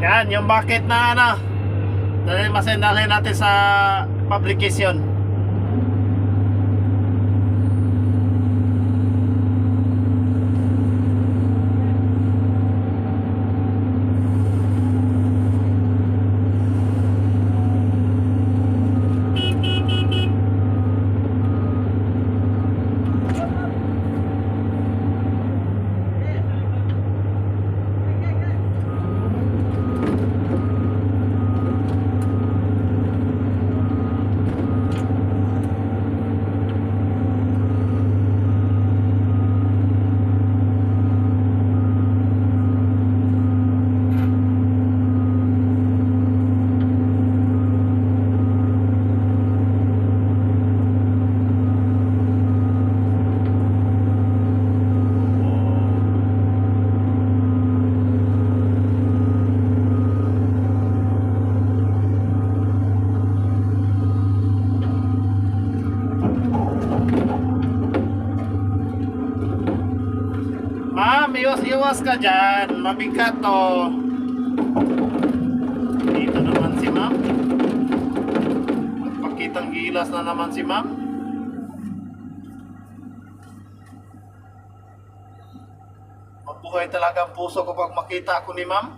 Yan, yung bucket na ano. Dahil masendalhin natin sa publication. Ma'am, iwas-iwas ka dyan. Mabigat to. Dito naman si ma'am. Nagpakitang gilas na naman si ma'am. Mabuhay talaga ang puso ko pag makita ako ni ma'am.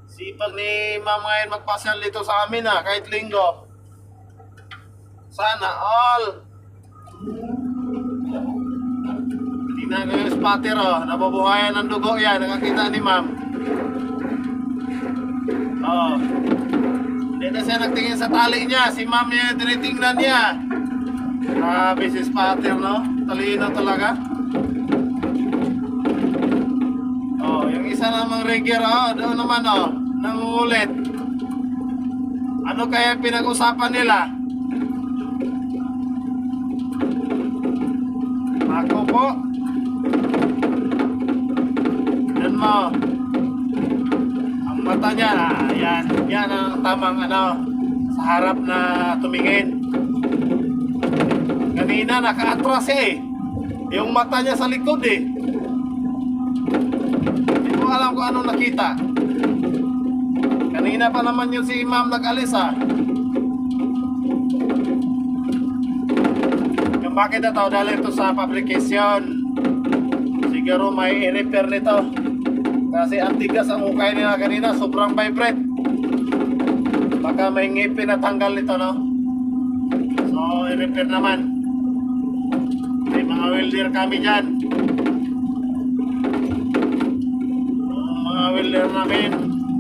Sipag ni ma'am ngayon magpasyal dito sa amin kahit linggo. Sana all. Tingnan ko yung spotter nababuhayan ng dugo yan. Nakakita ni ma'am. Hindi na siya nagtingin sa tali niya. Si ma'am niya tinitingnan niya. Grabe si spotter, no? Talino talaga. Yung isa namang rigger, doon naman, nangungulit. Ano kaya pinag-usapan nila? Ako po. Yan mo. Ang mata niya, yan ang tamang sa harap na tumingin. Kanina naka-atras yung mata niya sa likod Hindi ko alam kung anong nakita. Kanina pa naman yung si ma'am nag-alis Bakit na dahil ito sa publication? Siguro may i-repair nito. Kasi ang tigas ang ukay nila kanina, sobrang vibrate. Baka may ngipin na tanggal nito, no? So, i-repair naman. May mga welder kami dyan. Mga welder namin,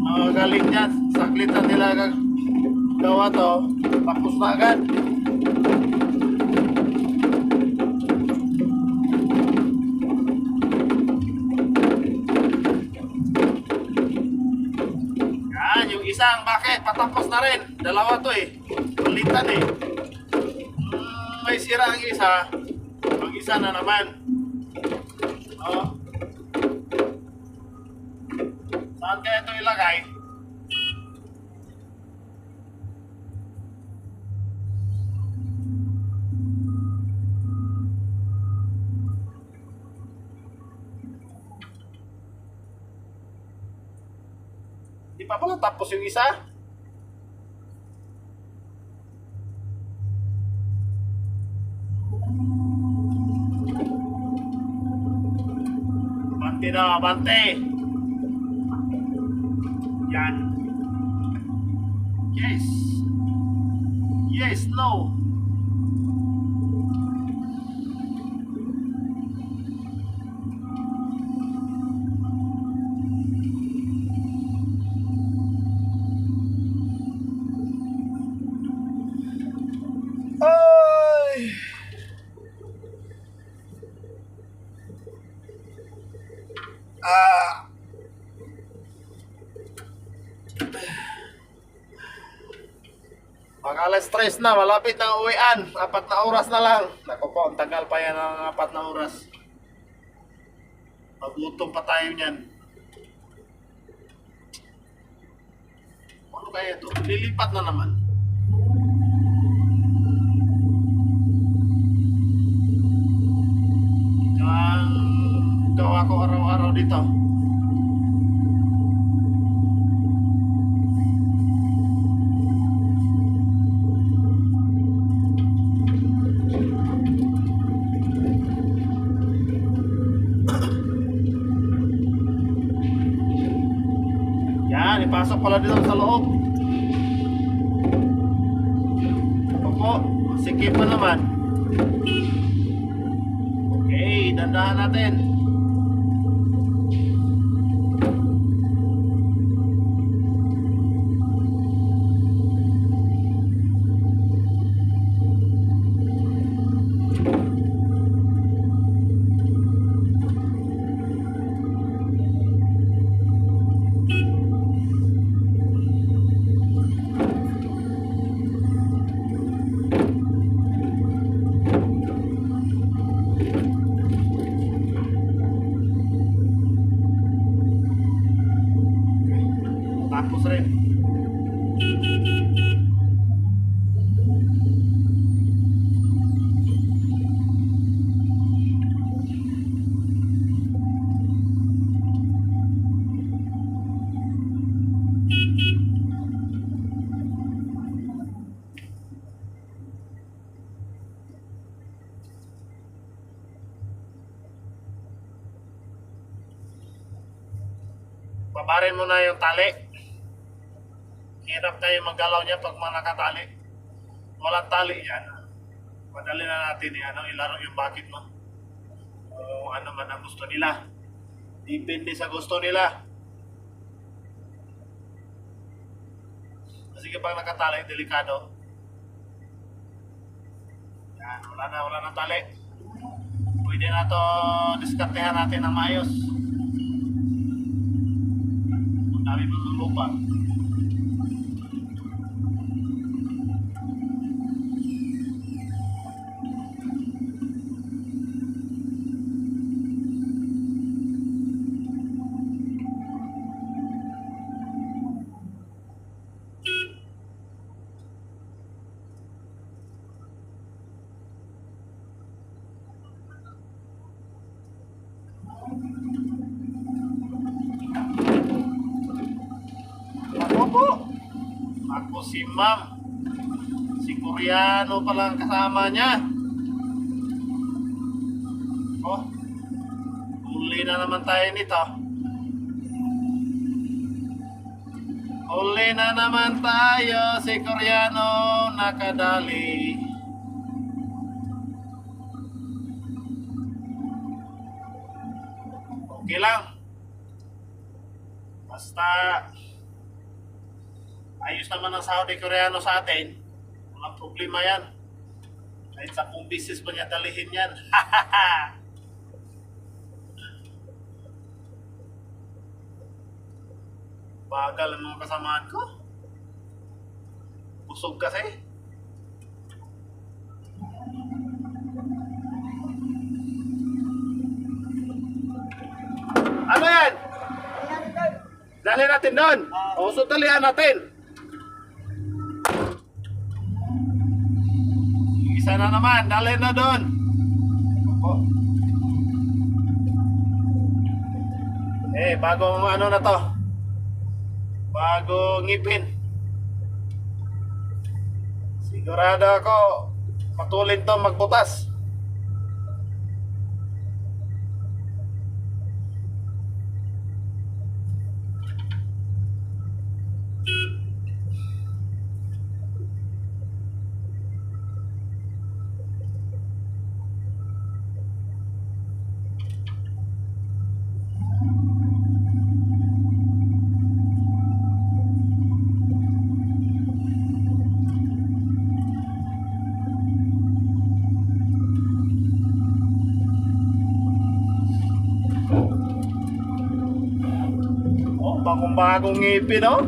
mga galing dyan. Saglitan nila gawa to, tapos na agad. Isang bakit patapos na rin. Dalawa to Palitan may sira ang isa. Ang isa na naman. Saan kaya ito ilagay? Di pa pala tapos yung isa. Bante na, bante. Yan. Yes. Yes, no. Mag alas 3 na, malapit na uwian. 4 na oras na lang. Naku po, ang tagal pa yan ng 4 na oras. Magutom pa tayo niyan. Ano kaya ito? Lilipat na naman. Diyan. ako araw-araw dito. Yan, ipasok pala dito sa loob. Opo, sikip pa naman. Okay, dandahan natin. Tapos rin. Babarin mo na yung tali. Hirap tayo maggalaw niya pag mga nakatali. Walang tali yan. Madali na natin ilaro yung bucket mo. O ano man ang gusto nila. Depende sa gusto nila. Kasi kapag nakatali, delikado. Yan, wala na tali. Pwede na to diskartehan natin ng maayos. Kung dami mo ng lupa. Ako si Ma'am. Si Koreano pala ang kasama niya. Oh, huli na naman tayo nito. Huli na naman tayo. Si Koreano nakadali. Okay lang. Basta ayos naman ang Saudi Koreano sa atin. Walang problema yan. Kahit sa kung business pa niya dalihin yan. Bagal ang mga kasamaan ko. Busog kasi. Ano yan? Dali natin doon. O, so talihan natin. Isa na naman, dali na doon. Bagong ano na to. Bagong ngipin. Sigurado ako matulin to magbutas. Bagong ngipin, no?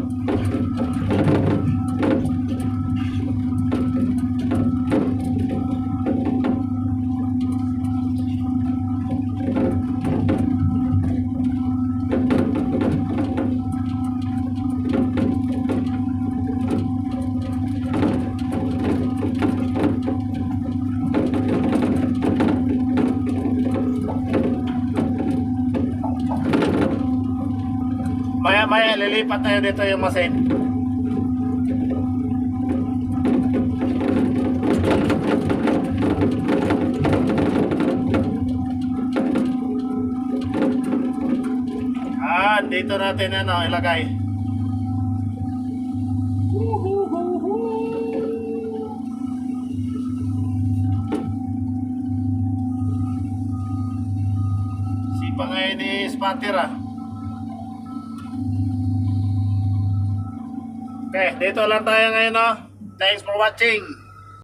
lilipat na yun dito yung machine. Dito natin ilagay. Sipa ngayon ni Spatter Okay, dito lang tayo ngayon Thanks for watching.